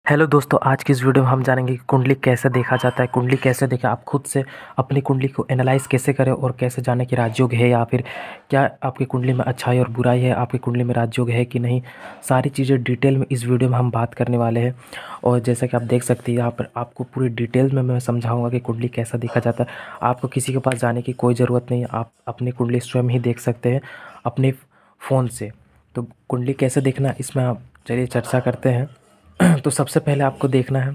Hello दोस्तों, आज की इस वीडियो में हम जानेंगे कि कुंडली कैसे देखा जाता है। कुंडली कैसे देखें, आप खुद से अपनी कुंडली को एनालाइज कैसे करें और कैसे जानें कि राजयोग है या फिर क्या आपकी कुंडली में अच्छाई और बुराई है, आपकी कुंडली में राजयोग है कि नहीं। सारी चीज़ें डिटेल में इस वीडियो में हम बात करने वाले हैं। और जैसा कि आप देख सकते हैं यहाँ पर आपको पूरी डिटेल में मैं समझाऊँगा कि कुंडली कैसा देखा जाता है। आपको किसी के पास जाने की कोई ज़रूरत नहीं है, आप अपनी कुंडली स्वयं ही देख सकते हैं अपने फ़ोन से। तो कुंडली कैसे देखना, इसमें आप चलिए चर्चा करते हैं। तो सबसे पहले आपको देखना है,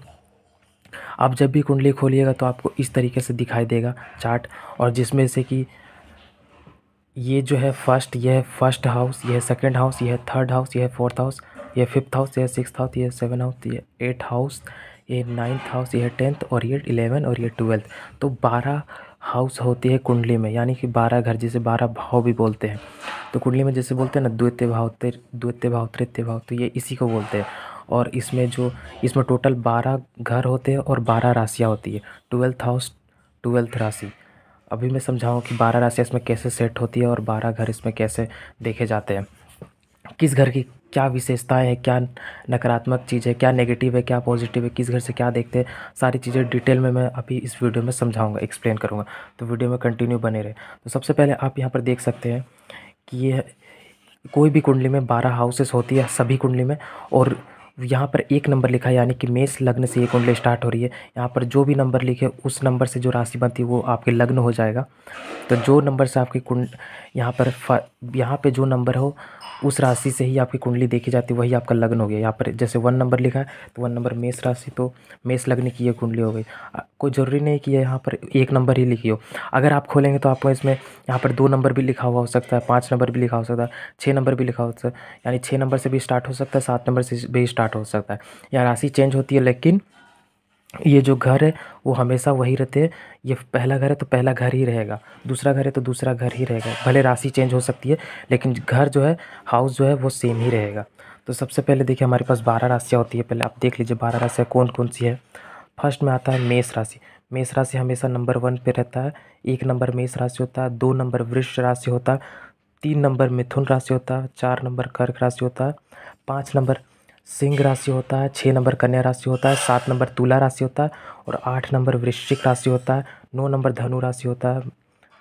आप जब भी कुंडली खोलिएगा तो आपको इस तरीके से दिखाई देगा चार्ट। और जिसमें से कि ये जो है फर्स्ट, ये है फर्स्ट हाउस, ये है सेकंड हाउस, ये है थर्ड हाउस, ये है फोर्थ हाउस, ये है फिफ्थ हाउस, ये है सिक्स्थ हाउस, ये है सेवन हाउस, ये एट हाउस, ये नाइन्थ हाउस, ये है टेंथ, और ये 11 और ये 12। तो 12 हाउस होती है कुंडली में, यानी कि 12 घर, जिसे 12 भाव भी बोलते हैं। तो कुंडली में जैसे बोलते हैं ना, द्वितीय भाव, द्वितीय भाव, तृतीय भाव, तो ये इसी को बोलते हैं। और इसमें टोटल 12 घर होते हैं और 12 राशियाँ होती है। 12th हाउस, 12th राशि। अभी मैं समझाऊँ कि 12 राशियाँ इसमें कैसे सेट होती है और 12 घर इसमें कैसे देखे जाते हैं। किस घर की क्या विशेषताएं हैं, क्या नकारात्मक चीज़ है, क्या नेगेटिव है, क्या पॉजिटिव है, किस घर से क्या देखते हैं, सारी चीज़ें डिटेल में मैं अभी इस वीडियो में समझाऊंगा, एक्सप्लेन करूंगा। तो वीडियो में कंटिन्यू बने रहे। तो सबसे पहले आप यहाँ पर देख सकते हैं कि ये कोई भी कुंडली में 12 हाउसेस होती है, सभी कुंडली में। और यहाँ पर एक नंबर लिखा है, यानी कि मेष लग्न से ये कुंडली स्टार्ट हो रही है। यहाँ पर जो भी नंबर लिखे उस नंबर से जो राशि बनती है वो आपके लग्न हो जाएगा। तो जो नंबर से आपकी यहाँ पे जो नंबर हो उस राशि से ही आपकी कुंडली देखी जाती है, वही आपका लग्न हो गया। यहाँ पर जैसे 1 नंबर लिखा है तो 1 नंबर मेष राशि, तो मेष लग्न की ये कुंडली हो गई। कोई ज़रूरी नहीं कि यहाँ पर एक नंबर ही लिखी हो। अगर आप खोलेंगे तो आपको इसमें यहाँ पर 2 नंबर भी लिखा हुआ हो सकता है, 5 नंबर भी लिखा हो सकता है, 6 नंबर भी लिखा हो सकता है। यानी 6 नंबर से भी स्टार्ट हो सकता है, 7 नंबर से भी स्टार्ट हो सकता है। या राशि चेंज होती है, लेकिन ये जो घर है वो हमेशा वही रहते हैं। ये पहला घर है तो पहला घर ही रहेगा, दूसरा घर है तो दूसरा घर ही रहेगा। भले राशि चेंज हो सकती है लेकिन घर जो है, हाउस जो है, वो सेम ही रहेगा। तो सबसे पहले देखिए हमारे पास 12 राशियाँ होती है। पहले आप देख लीजिए 12 राशियाँ कौन कौन सी है। फर्स्ट में आता है मेष राशि। मेष राशि हमेशा नंबर 1 पे रहता है। 1 नंबर मेष राशि होता है, 2 नंबर वृष राशि होता है, 3 नंबर मिथुन राशि होता है, 4 नंबर कर्क राशि होता है, 5 नंबर सिंह राशि होता है, 6 नंबर कन्या राशि होता है, 7 नंबर तुला राशि होता है, और 8 नंबर वृश्चिक राशि होता है, 9 नंबर धनु राशि होता है,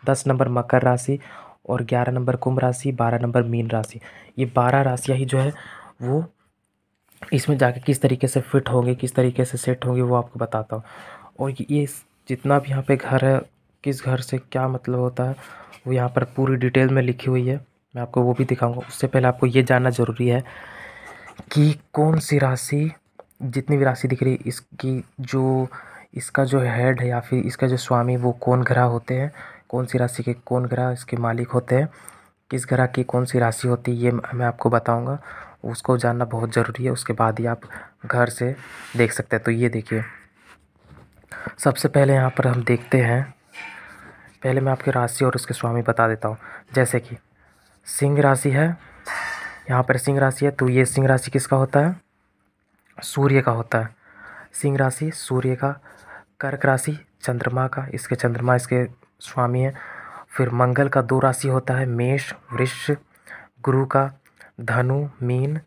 10 नंबर मकर राशि, और 11 नंबर कुंभ राशि, 12 नंबर मीन राशि। ये 12 राशियाँ ही जो है वो इसमें जाके किस तरीके से फिट होंगे, किस तरीके से सेट होंगे, वो आपको बताता हूँ। और ये जितना भी यहाँ पे घर है, किस घर से क्या मतलब होता है, वो यहाँ पर पूरी डिटेल में लिखी हुई है। मैं आपको वो भी दिखाऊंगा। उससे पहले आपको ये जानना ज़रूरी है कि कौन सी राशि, जितनी भी राशि दिख रही है, इसकी जो इसका जो हेड है या फिर इसका जो स्वामी, वो कौन ग्रह होते हैं, कौन सी राशि के कौन ग्रह इसके मालिक होते हैं, किस ग्रह की कौन सी राशि होती है, ये मैं आपको बताऊंगा। उसको जानना बहुत ज़रूरी है, उसके बाद ही आप घर से देख सकते हैं। तो ये देखिए, सबसे पहले यहाँ पर हम देखते हैं। पहले मैं आपकी राशि और उसके स्वामी बता देता हूँ। जैसे कि सिंह राशि है, यहाँ पर सिंह राशि है, तो ये सिंह राशि किसका होता है? सूर्य का होता है। सिंह राशि सूर्य का। कर्क राशि चंद्रमा का, इसके चंद्रमा इसके स्वामी है। फिर मंगल का 2 राशि होता है, मेष वृष। गुरु का धनु मीन।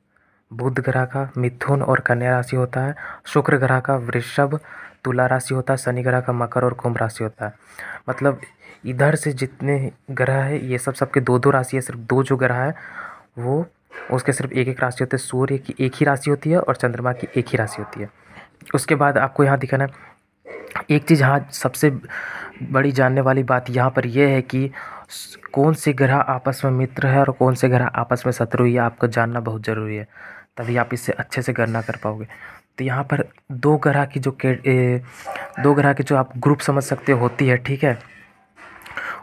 बुध ग्रह का मिथुन और कन्या राशि होता है। शुक्र ग्रह का वृषभ तुला राशि होता है। शनि ग्रह का मकर और कुंभ राशि होता है। मतलब इधर से जितने ग्रह है ये सब सबके 2-2 राशि है। सिर्फ 2 जो ग्रह है वो उसके सिर्फ 1-1 राशि होते हैं। सूर्य की एक ही राशि होती है और चंद्रमा की एक ही राशि होती है। उसके बाद आपको यहाँ दिखाना है एक चीज़। हाँ, सबसे बड़ी जानने वाली बात यहाँ पर यह है कि कौन से ग्रह आपस में मित्र है और कौन से ग्रह आपस में शत्रु, ये आपको जानना बहुत ज़रूरी है, तभी आप इससे अच्छे से गणना कर पाओगे। तो यहाँ पर 2 ग्रह की 2 ग्रह के जो आप ग्रुप समझ सकते हो होती है, ठीक है।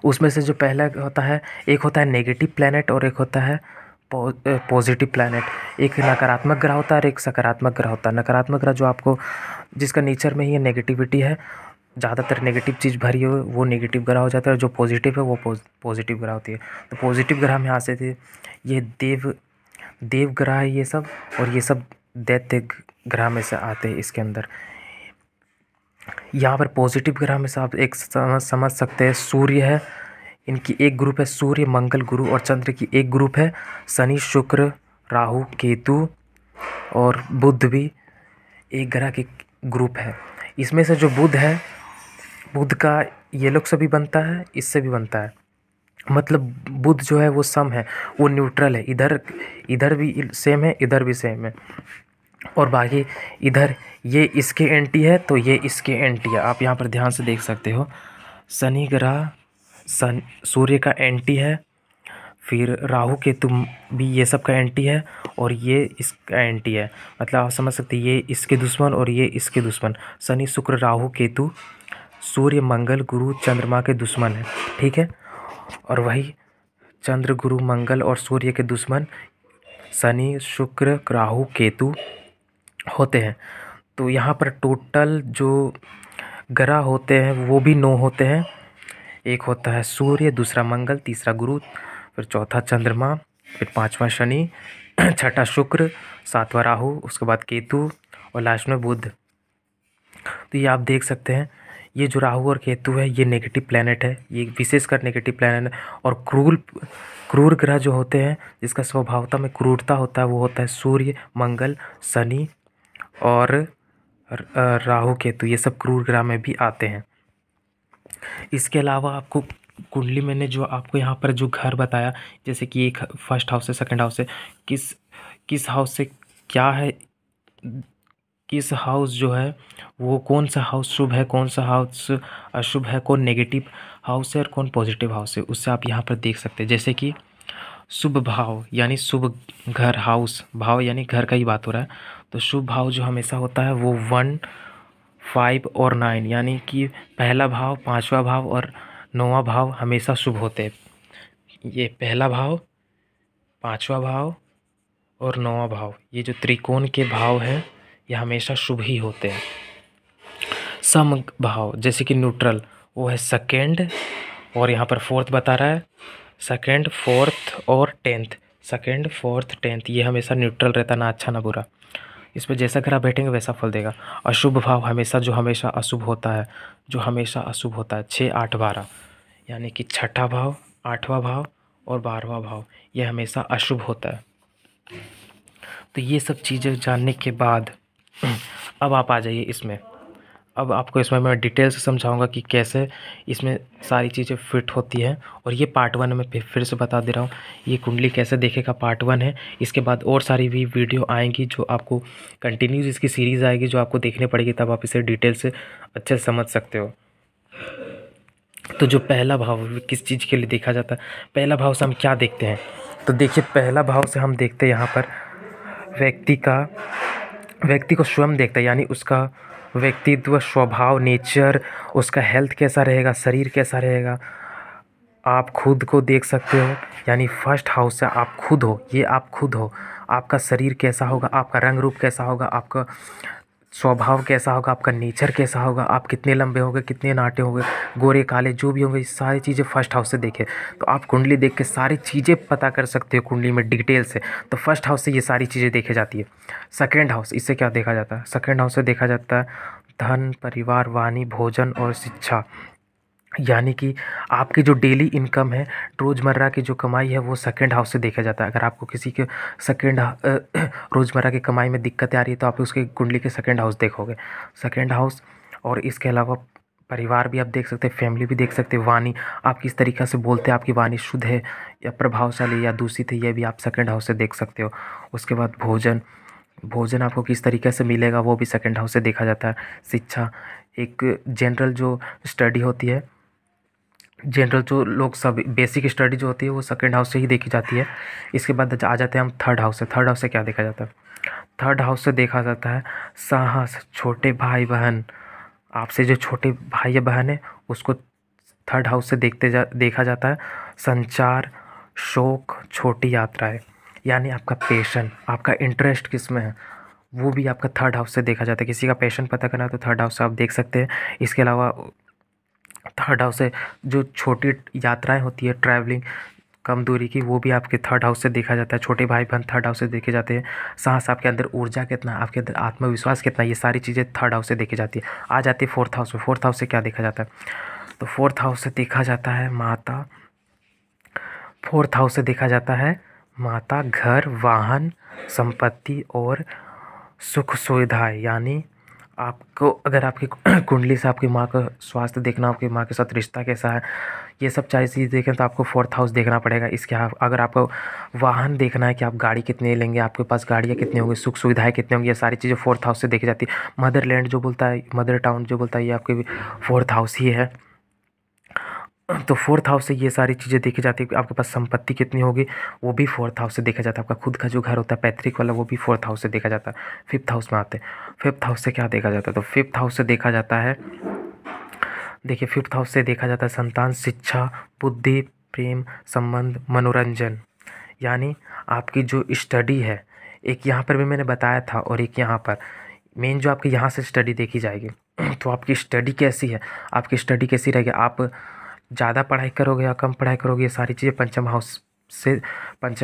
उसमें से जो पहला होता है, एक होता है नेगेटिव प्लैनेट और एक होता है पॉजिटिव प्लैनेट। एक नकारात्मक ग्रह होता है और एक सकारात्मक ग्रह होता है। नकारात्मक ग्रह जो आपको, जिसका नेचर में ही नेगेटिविटी है, ज़्यादातर नेगेटिव चीज़ भरी हो, वो नेगेटिव ग्रह हो जाता है। और जो पॉजिटिव है वो पॉजिटिव ग्रह होती है। तो पॉजिटिव ग्रह में यहाँ से थे, ये देव ग्रह है ये सब, और ये सब दैत्य ग्रह में से आते हैं इसके अंदर। यहाँ पर पॉजिटिव ग्रह में से आप एक समझ सकते हैं, सूर्य है, इनकी एक ग्रुप है सूर्य मंगल गुरु, और चंद्र की एक ग्रुप है शनि शुक्र राहु केतु और बुध भी एक ग्रह के ग्रुप है। इसमें से जो बुध है, बुध का ये लोग से भी बनता है, इससे भी बनता है। मतलब बुध जो है वो सम है, वो न्यूट्रल है, इधर इधर भी सेम है, इधर भी सेम है, और बाकी इधर ये इसके एंटी है तो ये इसके एंटी है। आप यहाँ पर ध्यान से देख सकते हो, शनि ग्रह सूर्य का एंटी है, फिर राहु केतु भी ये सब का एंटी है, और ये इसका एंटी है। मतलब आप समझ सकते हैं, ये इसके दुश्मन और ये इसके दुश्मन। शनि शुक्र राहु केतु सूर्य मंगल गुरु चंद्रमा के दुश्मन है, ठीक है। और वही चंद्र गुरु मंगल और सूर्य के दुश्मन शनि शुक्र राहु केतु होते हैं। तो यहाँ पर टोटल जो ग्रह होते हैं वो भी 9 होते हैं। एक होता है सूर्य, दूसरा मंगल, तीसरा गुरु, फिर चौथा चंद्रमा, फिर पांचवा शनि, छठा शुक्र, सातवां राहु, उसके बाद केतु और लास्ट में बुध। तो ये आप देख सकते हैं, ये जो राहु और केतु है ये नेगेटिव प्लैनेट है, ये विशेषकर नेगेटिव प्लैनेट है। और क्रूर ग्रह जो होते हैं जिसका स्वभावता में क्रूरता होता है वो होता है सूर्य, मंगल, शनि और राहु केतु, ये सब क्रूर ग्रह में भी आते हैं। इसके अलावा आपको कुंडली मैंने जो आपको यहाँ पर जो घर बताया, जैसे कि एक फर्स्ट हाउस है, सेकंड हाउस है, किस हाउस से क्या है, किस हाउस जो है वो कौन सा हाउस शुभ है, कौन सा हाउस अशुभ है, कौन नेगेटिव हाउस है और कौन पॉजिटिव हाउस है, उससे आप यहाँ पर देख सकते हैं। जैसे कि शुभ भाव यानी शुभ घर, हाउस भाव यानी घर का ही बात हो रहा है, तो शुभ भाव जो हमेशा होता है वो 1, 5 और 9, यानी कि पहला भाव, पांचवा भाव और 9वां भाव हमेशा शुभ होते हैं। ये पहला भाव, पांचवा भाव और 9वां भाव, ये जो त्रिकोण के भाव हैं ये हमेशा शुभ ही होते हैं। सम भाव जैसे कि न्यूट्रल, वो है सेकेंड, और यहाँ पर फोर्थ बता रहा है, सेकेंड, फोर्थ और 10th, सेकेंड, फोर्थ, 10th, ये हमेशा न्यूट्रल रहता, ना अच्छा ना बुरा। इस पर जैसा ग्रह बैठेंगे वैसा फल देगा। अशुभ भाव हमेशा जो हमेशा अशुभ होता है, जो हमेशा अशुभ होता है 6, 8, 12, यानी कि छठा भाव, 8वां भाव और 12वां भाव, ये हमेशा अशुभ होता है। तो ये सब चीज़ें जानने के बाद अब आप आ जाइए इसमें। अब आपको इसमें मैं डिटेल से समझाऊंगा कि कैसे इसमें सारी चीज़ें फिट होती हैं। और ये पार्ट 1 में फिर से बता दे रहा हूँ, ये कुंडली कैसे देखेगा पार्ट 1 है। इसके बाद और सारी भी वीडियो आएंगी जो आपको कंटिन्यूस इसकी सीरीज़ आएगी जो आपको देखने पड़ेगी, तब आप इसे डिटेल से अच्छे से समझ सकते हो। तो जो पहला भाव किस चीज़ के लिए देखा जाता है, पहला भाव से हम क्या देखते हैं, तो देखिए पहला भाव से हम देखते हैं यहाँ पर व्यक्ति को स्वयं देखता है, यानी उसका व्यक्तित्व, स्वभाव, नेचर, उसका हेल्थ कैसा रहेगा, शरीर कैसा रहेगा, आप खुद को देख सकते हो। यानी फर्स्ट हाउस से आप खुद हो, ये आप खुद हो, आपका शरीर कैसा होगा, आपका रंग रूप कैसा होगा, आपका स्वभाव कैसा होगा, आपका नेचर कैसा होगा, आप कितने लंबे होंगे, कितने नाटे होंगे, गोरे काले जो भी होंगे, ये सारी चीज़ें फर्स्ट हाउस से देखें। तो आप कुंडली देख के सारी चीज़ें पता कर सकते हो कुंडली में डिटेल से। तो फर्स्ट हाउस से ये सारी चीज़ें देखी जाती है। सेकेंड हाउस, इससे क्या देखा जाता है, सेकेंड हाउस से देखा जाता है धन, परिवार, वाणी, भोजन और शिक्षा। यानी कि आपकी जो डेली इनकम है, रोज़मर्रा की जो कमाई है, वो सेकंड हाउस से देखा जाता है। अगर आपको किसी के रोज़मर्रा की कमाई में दिक्कतें आ रही है तो आप उसके कुंडली के सेकंड हाउस देखोगे, सेकंड हाउस। और इसके अलावा परिवार भी आप देख सकते हैं, फैमिली भी देख सकते हैं, वाणी, आप किस तरीक़ा से बोलते हैं, आपकी वाणी शुद्ध है या प्रभावशाली या दूषित है, ये भी आप सेकंड हाउस से देख सकते हो। उसके बाद भोजन आपको किस तरीके से मिलेगा, वो भी सेकंड हाउस से देखा जाता है। शिक्षा, एक जनरल जो स्टडी होती है, जनरल जो लोग सब बेसिक स्टडी जो होती है वो सेकंड हाउस से ही देखी जाती है। इसके बाद आ जाते हैं हम थर्ड हाउस से। थर्ड हाउस से क्या देखा जाता है, थर्ड हाउस से देखा जाता है साहस, छोटे भाई बहन, आपसे जो छोटे भाई या बहन है उसको थर्ड हाउस से देखा जाता है। संचार, शौक, छोटी यात्राएं, यानी आपका पैशन, आपका इंटरेस्ट किस में है, वो भी आपका थर्ड हाउस से देखा जाता है। किसी का पैशन पता करना है तो थर्ड हाउस से आप देख सकते हैं। इसके अलावा थर्ड हाउस से जो छोटी यात्राएं होती है, ट्रैवलिंग, कम दूरी की, वो भी आपके थर्ड हाउस से देखा जाता है। छोटे भाई बहन थर्ड हाउस से देखे जाते हैं। साहस, आपके अंदर ऊर्जा कितना, आपके अंदर आत्मविश्वास कितना, ये सारी चीज़ें थर्ड हाउस से देखी जाती है। आ जाती है फोर्थ हाउस में। फोर्थ हाउस से क्या देखा जाता है, तो फोर्थ हाउस से देखा जाता है माता, फोर्थ हाउस से देखा जाता है माता, घर, वाहन, संपत्ति और सुख सुविधाएं, यानी आपको अगर आपकी कुंडली से आपकी माँ का स्वास्थ्य देखना, आपकी माँ के साथ रिश्ता कैसा है, ये सब सारी चीज़ देखें तो आपको फोर्थ हाउस देखना पड़ेगा। इसके अगर आपको वाहन देखना है कि आप गाड़ी कितनी लेंगे, आपके पास गाड़ियाँ कितनी होंगी, सुख सुविधाएं कितनी होंगी, ये सारी चीज़ें फोर्थ हाउस से देखी जाती है। मदरलैंड जो बोलता है, मदर टाउन जो बोलता है, ये आपके फोर्थ हाउस ही है। तो फोर्थ हाउस से ये सारी चीज़ें देखी जाती है कि आपके पास संपत्ति कितनी होगी, वो भी फोर्थ हाउस से देखा जाता है। आपका खुद का जो घर होता है पैतृक वाला, वो भी फोर्थ हाउस से देखा जाता है। फिफ्थ हाउस में आते हैं। फिफ्थ हाउस से क्या देखा जाता है, तो फिफ्थ हाउस से देखा जाता है, देखिए फिफ्थ हाउस से देखा जाता है संतान, शिक्षा, बुद्धि, प्रेम, संबंध, मनोरंजन। यानी आपकी जो स्टडी है, एक यहाँ पर भी मैंने बताया था और एक यहाँ पर, मेन जो आपकी यहाँ से स्टडी देखी जाएगी। तो आपकी स्टडी कैसी है, आपकी स्टडी कैसी रहेगी, आप ज़्यादा पढ़ाई करोगे या कम पढ़ाई करोगे, ये सारी चीज़ें पंचम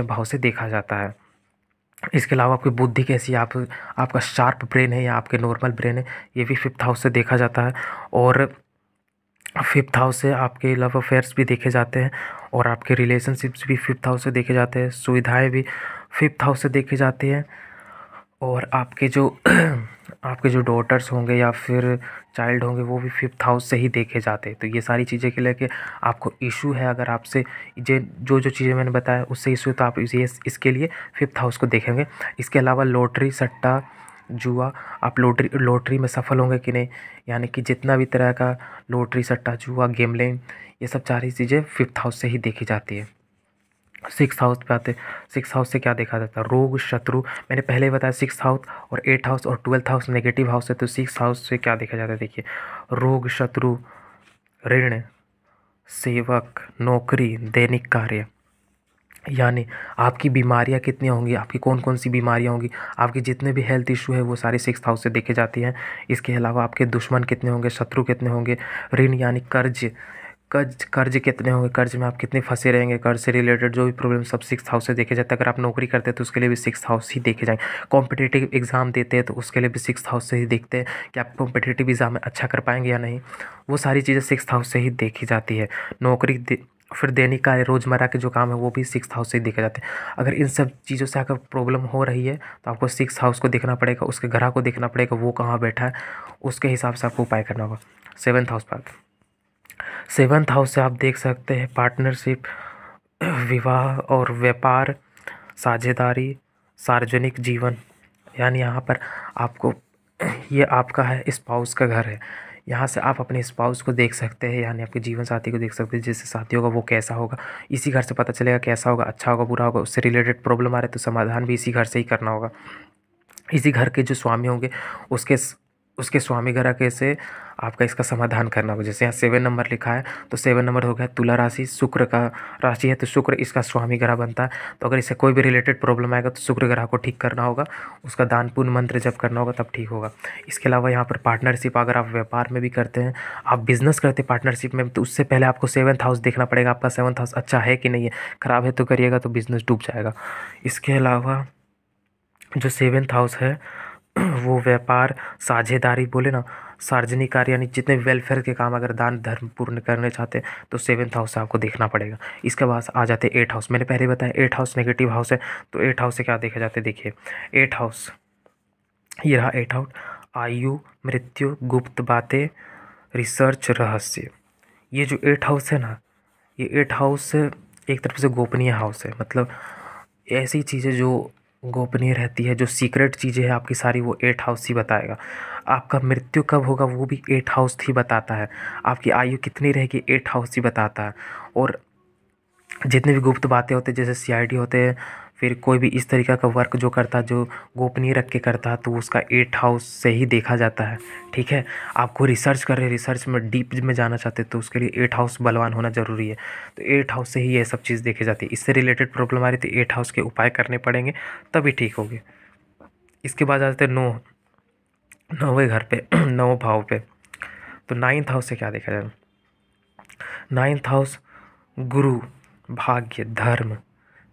भाव से देखा जाता है। इसके अलावा आपकी बुद्धि कैसी है, आपका शार्प ब्रेन है या आपके नॉर्मल ब्रेन है, ये भी फिफ्थ हाउस से देखा जाता है। और फिफ्थ हाउस से आपके लव अफेयर्स भी देखे जाते हैं और आपके रिलेशनशिप्स भी फिफ्थ हाउस से देखे जाते हैं, सुविधाएं भी फिफ्थ हाउस से देखी जाती हैं। और आपके जो आपके जो डॉटर्स होंगे या फिर चाइल्ड होंगे, वो भी फिफ्थ हाउस से ही देखे जाते हैं। तो ये सारी चीज़ें के लेके आपको इशू है, अगर आपसे जो जो चीज़ें मैंने बताया उससे इशू है, तो आप इसके लिए फिफ्थ हाउस को देखेंगे। इसके अलावा लॉटरी, सट्टा, जुआ, आप लॉटरी में सफल होंगे कि नहीं, यानी कि जितना भी तरह का लॉटरी, सट्टा, जुआ, गेमलिंग, ये सब सारी चीज़ें फिफ्थ हाउस से ही देखी जाती है। सिक्स हाउस पे आते हैं। सिक्स हाउस से क्या देखा जाता है, रोग, शत्रु। मैंने पहले ही बताया सिक्स हाउस और एट हाउस और ट्वेल्थ हाउस नेगेटिव हाउस है। तो सिक्स हाउस से क्या देखा जाता है, देखिए रोग, शत्रु, ऋण, सेवक, नौकरी, दैनिक कार्य। यानी आपकी बीमारियां कितनी होंगी, आपकी कौन कौन सी बीमारियां होंगी, आपके जितने भी हेल्थ इशू है वो सारी सिक्स हाउस से देखे जाती हैं। इसके अलावा आपके दुश्मन कितने होंगे, शत्रु कितने होंगे, ऋण यानी कर्ज, कर्ज कितने होंगे, कर्ज में आप कितने फंसे रहेंगे, कर्ज से रिलेटेड जो भी प्रॉब्लम सब सिक्स हाउस से देखे जाते हैं। अगर आप नौकरी करते हैं तो उसके लिए भी सिक्स हाउस ही देखे जाएंगे। कॉम्पिटिटिव एग्जाम देते हैं तो उसके लिए भी सिक्स हाउस से ही देखते हैं कि आप कॉम्पिटिटिव एग्जाम में अच्छा कर पाएंगे या नहीं, वो सारी चीज़ें सिक्स हाउस से ही देखी जाती है। फिर दैनिक कार्य, रोज़मर्रा के जो काम है वो भी सिक्स हाउस से ही देखे जाते हैं। अगर इन सब चीज़ों से अगर प्रॉब्लम हो रही है तो आपको सिक्स हाउस को देखना पड़ेगा, उसके ग्रह को देखना पड़ेगा, वो कहाँ बैठा है, उसके हिसाब से आपको उपाय करना होगा। सेवन्थ हाउस पर, सेवन्थ हाउस से आप देख सकते हैं पार्टनरशिप, विवाह और व्यापार, साझेदारी, सार्वजनिक जीवन। यानी यहाँ पर आपको ये आपका है स्पाउस का घर है, यहाँ से आप अपने स्पाउस को देख सकते हैं, यानी आपके जीवन साथी को देख सकते हैं, जिससे साथी होगा वो कैसा होगा, इसी घर से पता चलेगा कैसा होगा, अच्छा होगा, बुरा होगा। उससे रिलेटेड प्रॉब्लम आ रहे तो समाधान भी इसी घर से ही करना होगा। इसी घर के जो स्वामी होंगे उसके उसके स्वामी ग्रह के से आपका इसका समाधान करना होगा। जैसे यहाँ 7 नंबर लिखा है तो 7 नंबर हो गया तुला राशि, शुक्र का राशि है तो शुक्र इसका स्वामी ग्रह बनता है। तो अगर इससे कोई भी रिलेटेड प्रॉब्लम आएगा तो शुक्र ग्रह को ठीक करना होगा, उसका दान पुण्य मंत्र जप करना होगा, तब ठीक होगा। इसके अलावा यहाँ पर पार्टनरशिप, अगर आप व्यापार में भी करते हैं, आप बिजनेस करते हैं पार्टनरशिप में, तो उससे पहले आपको सेवन्थ हाउस देखना पड़ेगा, आपका सेवन्थ हाउस अच्छा है कि नहीं है। ख़राब है तो करिएगा तो बिजनेस डूब जाएगा। इसके अलावा जो सेवन्थ हाउस है वो व्यापार, साझेदारी बोले ना, सार्वजनिक कार्य, यानी जितने वेलफेयर के काम अगर दान धर्म पूर्ण करने चाहते हैं तो सेवन्थ हाउस से आपको देखना पड़ेगा। इसके बाद आ जाते हैं एट हाउस। मैंने पहले बताया एट हाउस नेगेटिव हाउस है, तो एट हाउस से क्या देखा जाता है, देखिए एट हाउस, ये रहा एट हाउस, आयु, मृत्यु, गुप्त बातें, रिसर्च, रहस्य। ये जो एट हाउस है ना, ये एट हाउस एक तरफ से गोपनीय हाउस है, मतलब ऐसी चीज़ें जो गोपनीय रहती है, जो सीक्रेट चीज़ें हैं आपकी सारी, वो एट हाउस ही बताएगा। आपका मृत्यु कब होगा वो भी एट हाउस ही बताता है, आपकी आयु कितनी रहेगी एट हाउस ही बताता है। और जितनी भी गुप्त बातें होते हैं जैसे सीआईडी होते हैं, फिर कोई भी इस तरीक़ा का वर्क जो करता है, जो गोपनीय रख के करता है, तो उसका एट हाउस से ही देखा जाता है। ठीक है, आपको रिसर्च कर रहे हैं, रिसर्च में डीप में जाना चाहते हैं तो उसके लिए एट हाउस बलवान होना ज़रूरी है। तो एट हाउस से ही ये सब चीज़ देखी जाती है। इससे रिलेटेड प्रॉब्लम आ रही तो एट हाउस के उपाय करने पड़ेंगे तभी ठीक होगी। इसके बाद आ जाते हैं नौवें घर पे नौ भाव पे। तो नाइन्थ हाउस से क्या देखा जाए, नाइन्थ हाउस गुरु, भाग्य, धर्म,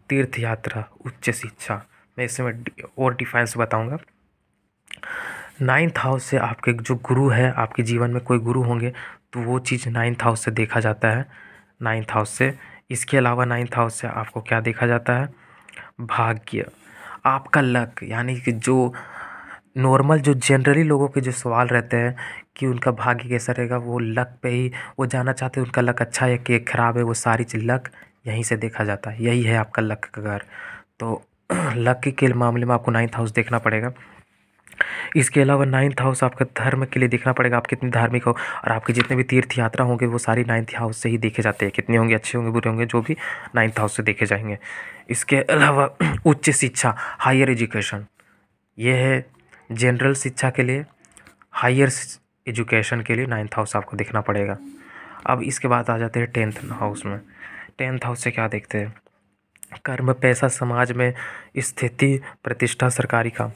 तीर्थ यात्रा, उच्च शिक्षा। मैं इसमें और डिफाइन से बताऊंगा। नाइन्थ हाउस से आपके जो गुरु है, आपके जीवन में कोई गुरु होंगे तो वो चीज़ नाइन्थ हाउस से देखा जाता है, नाइन्थ हाउस से। इसके अलावा नाइन्थ हाउस से आपको क्या देखा जाता है, भाग्य, आपका लक, यानी कि जो नॉर्मल जो जनरली लोगों के जो सवाल रहते हैं कि उनका भाग्य कैसा रहेगा, वो लक पे ही वो जानना चाहते हैं उनका लक अच्छा है कि ख़राब है। वो सारी चीज़ लक यहीं से देखा जाता है, यही है आपका लक का घर। तो लक के मामले में आपको 9th हाउस देखना पड़ेगा। इसके अलावा 9th हाउस आपका धर्म के लिए देखना पड़ेगा, आप कितने धार्मिक हो। और आपके जितने भी तीर्थ यात्रा होंगे वो सारी 9th हाउस से ही देखे जाते हैं, कितने होंगे, अच्छे होंगे बुरे होंगे, जो भी 9th हाउस से देखे जाएंगे। इसके अलावा उच्च शिक्षा, हायर एजुकेशन, ये है जनरल शिक्षा के लिए, हायर एजुकेशन के लिए 9th हाउस आपको देखना पड़ेगा। अब इसके बाद आ जाते हैं 10th हाउस में। 10th हाउस से क्या देखते हैं, कर्म, पैसा, समाज में स्थिति, प्रतिष्ठा, सरकारी काम।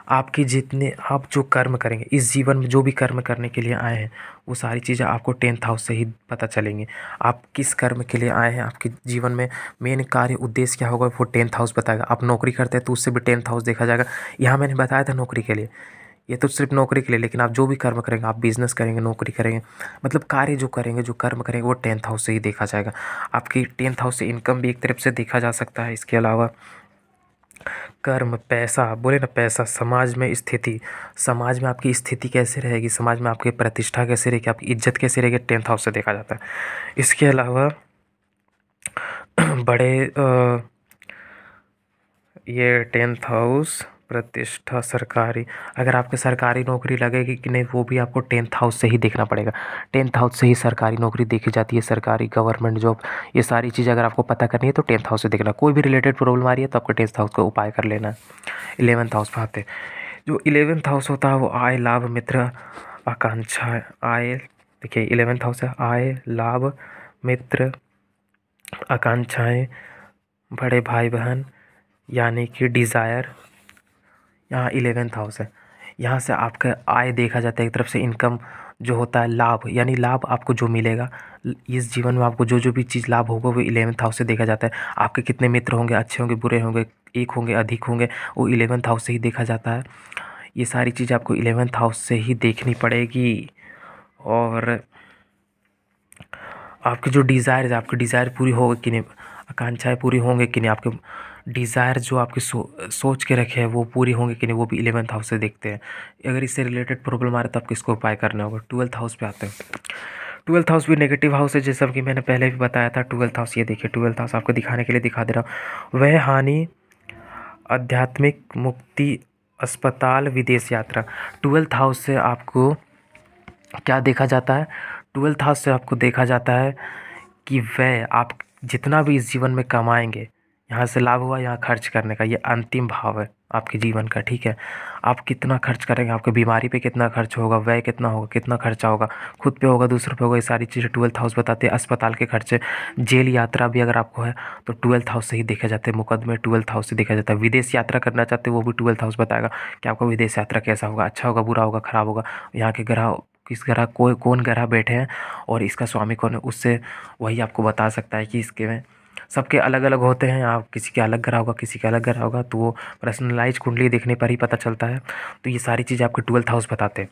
आपकी जितने आप जो कर्म करेंगे इस जीवन में, जो भी कर्म करने के लिए आए हैं, वो सारी चीज़ें आपको 10th हाउस से ही पता चलेंगी। आप किस कर्म के लिए आए हैं, आपके जीवन में मेन कार्य उद्देश्य क्या होगा, वो 10th हाउस बताएगा। आप नौकरी करते हैं तो उससे भी 10th हाउस देखा जाएगा। यहाँ मैंने बताया था नौकरी के लिए, ये तो सिर्फ नौकरी के लिए, लेकिन आप जो भी कर्म करेंगे, आप बिजनेस करेंगे, नौकरी करेंगे, मतलब कार्य जो करेंगे, जो कर्म करेंगे, वो 10th हाउस से ही देखा जाएगा। आपकी 10th हाउस से इनकम भी एक तरफ से देखा जा सकता है। इसके अलावा कर्म, पैसा, बोले ना पैसा, समाज में स्थिति, समाज में आपकी स्थिति कैसे रहेगी, समाज में आपकी प्रतिष्ठा कैसे रहेगी, आपकी इज्जत कैसे रहेगी, 10th हाउस से देखा जाता है। इसके अलावा बड़े ये 10th हाउस, प्रतिष्ठा, सरकारी, अगर आपके सरकारी नौकरी लगेगी कि नहीं, वो भी आपको 10th हाउस से ही देखना पड़ेगा। 10th हाउस से ही सरकारी नौकरी देखी जाती है, सरकारी गवर्नमेंट जॉब, ये सारी चीज़ अगर आपको पता करनी है तो 10th हाउस से देखना। कोई भी रिलेटेड प्रॉब्लम आ रही है तो आपको 10th हाउस का उपाय कर लेना है। 11th हाउस पे आते हैं। जो 11th हाउस होता है वो आय, लाभ, मित्र, आकांक्षा, आय, देखिए 11th हाउस है आय, लाभ, मित्र, आकांक्षाएँ, बड़े भाई बहन, यानी कि डिज़ायर, यहाँ 11th हाउस है। यहाँ से आपका आय देखा जाता है, एक तरफ से इनकम जो होता है, लाभ यानी लाभ आपको जो मिलेगा इस जीवन में, आपको जो जो भी चीज़ लाभ होगा वो 11th हाउस से देखा जाता है। आपके कितने मित्र होंगे, अच्छे होंगे, बुरे होंगे, एक होंगे, अधिक होंगे, वो 11th हाउस से ही देखा जाता है। ये सारी चीज़ आपको 11th हाउस से ही देखनी पड़ेगी। और आपकी जो डिज़ायर है, आपकी डिज़ायर पूरी होगी कि नहीं, आकांक्षाएँ पूरी होंगे कि नहीं, आपके डिज़ायर जो आपकी सोच के रखे हैं वो पूरी होंगे कि नहीं, वो भी 11th हाउस से देखते हैं। अगर इससे रिलेटेड प्रॉब्लम आ रहा है तो आपको इसको उपाय करना होगा। 12th हाउस पे आते हैं। 12th हाउस भी नेगेटिव हाउस है, जैसा कि मैंने पहले भी बताया था। 12th हाउस, ये देखिए 12th हाउस आपको दिखाने के लिए दिखा दे रहा हूँ। वह हानि, आध्यात्मिक मुक्ति, अस्पताल, विदेश यात्रा। 12th हाउस से आपको क्या देखा जाता है, 12th हाउस से आपको देखा जाता है कि वह आप जितना भी इस जीवन में कमाएंगे, यहाँ से लाभ हुआ, यहाँ खर्च करने का, ये अंतिम भाव है आपके जीवन का, ठीक है। आप कितना खर्च करेंगे, आपके बीमारी पे कितना खर्च होगा, व्यय कितना होगा, कितना खर्चा होगा, खुद पे होगा, दूसरों पे होगा, ये सारी चीज़ें 12th हाउस बताते हैं। अस्पताल के खर्चे, जेल यात्रा भी अगर आपको है तो 12th हाउस से ही देखे जाते हैं। मुकदमे 12th हाउस से देखा जाता है। विदेश यात्रा करना चाहते हैं वो भी 12th हाउस बताएगा कि आपका विदेश यात्रा कैसा होगा, अच्छा होगा, बुरा होगा, खराब होगा, यहाँ के ग्रह किस ग्रह कौन ग्रह बैठे हैं और इसका स्वामी कौन है, उससे वही आपको बता सकता है कि इसके में सबके अलग अलग होते हैं। आप किसी के अलग ग्रह होगा, किसी के अलग ग्रह होगा, तो वो पर्सनलाइज कुंडली देखने पर ही पता चलता है। तो ये सारी चीज़ें आपके 12th हाउस बताते हैं।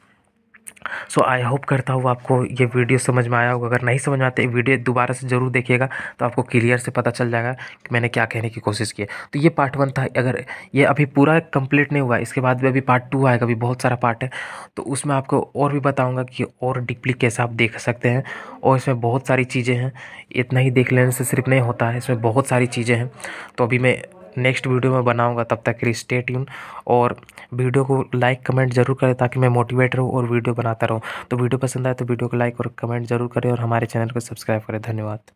सो आई होप करता हूँ आपको ये वीडियो समझ में आया होगा। अगर नहीं समझ में आते वीडियो दोबारा से ज़रूर देखिएगा, तो आपको क्लियर से पता चल जाएगा कि मैंने क्या कहने की कोशिश की है। तो ये पार्ट 1 था। अगर ये अभी पूरा कंप्लीट नहीं हुआ, इसके बाद भी अभी पार्ट 2 आएगा, अभी बहुत सारा पार्ट है, तो उसमें आपको और भी बताऊँगा कि और डीपली कैसे आप देख सकते हैं। और इसमें बहुत सारी चीज़ें हैं, इतना ही देख लेने से सिर्फ नहीं होता है, इसमें बहुत सारी चीज़ें हैं। तो अभी मैं नेक्स्ट वीडियो में बनाऊंगा, तब तक के लिए स्टे ट्यून। और वीडियो को लाइक कमेंट ज़रूर करें ताकि मैं मोटिवेट रहूँ और वीडियो बनाता रहूँ। तो वीडियो पसंद आए तो वीडियो को लाइक और कमेंट ज़रूर करें और हमारे चैनल को सब्सक्राइब करें। धन्यवाद।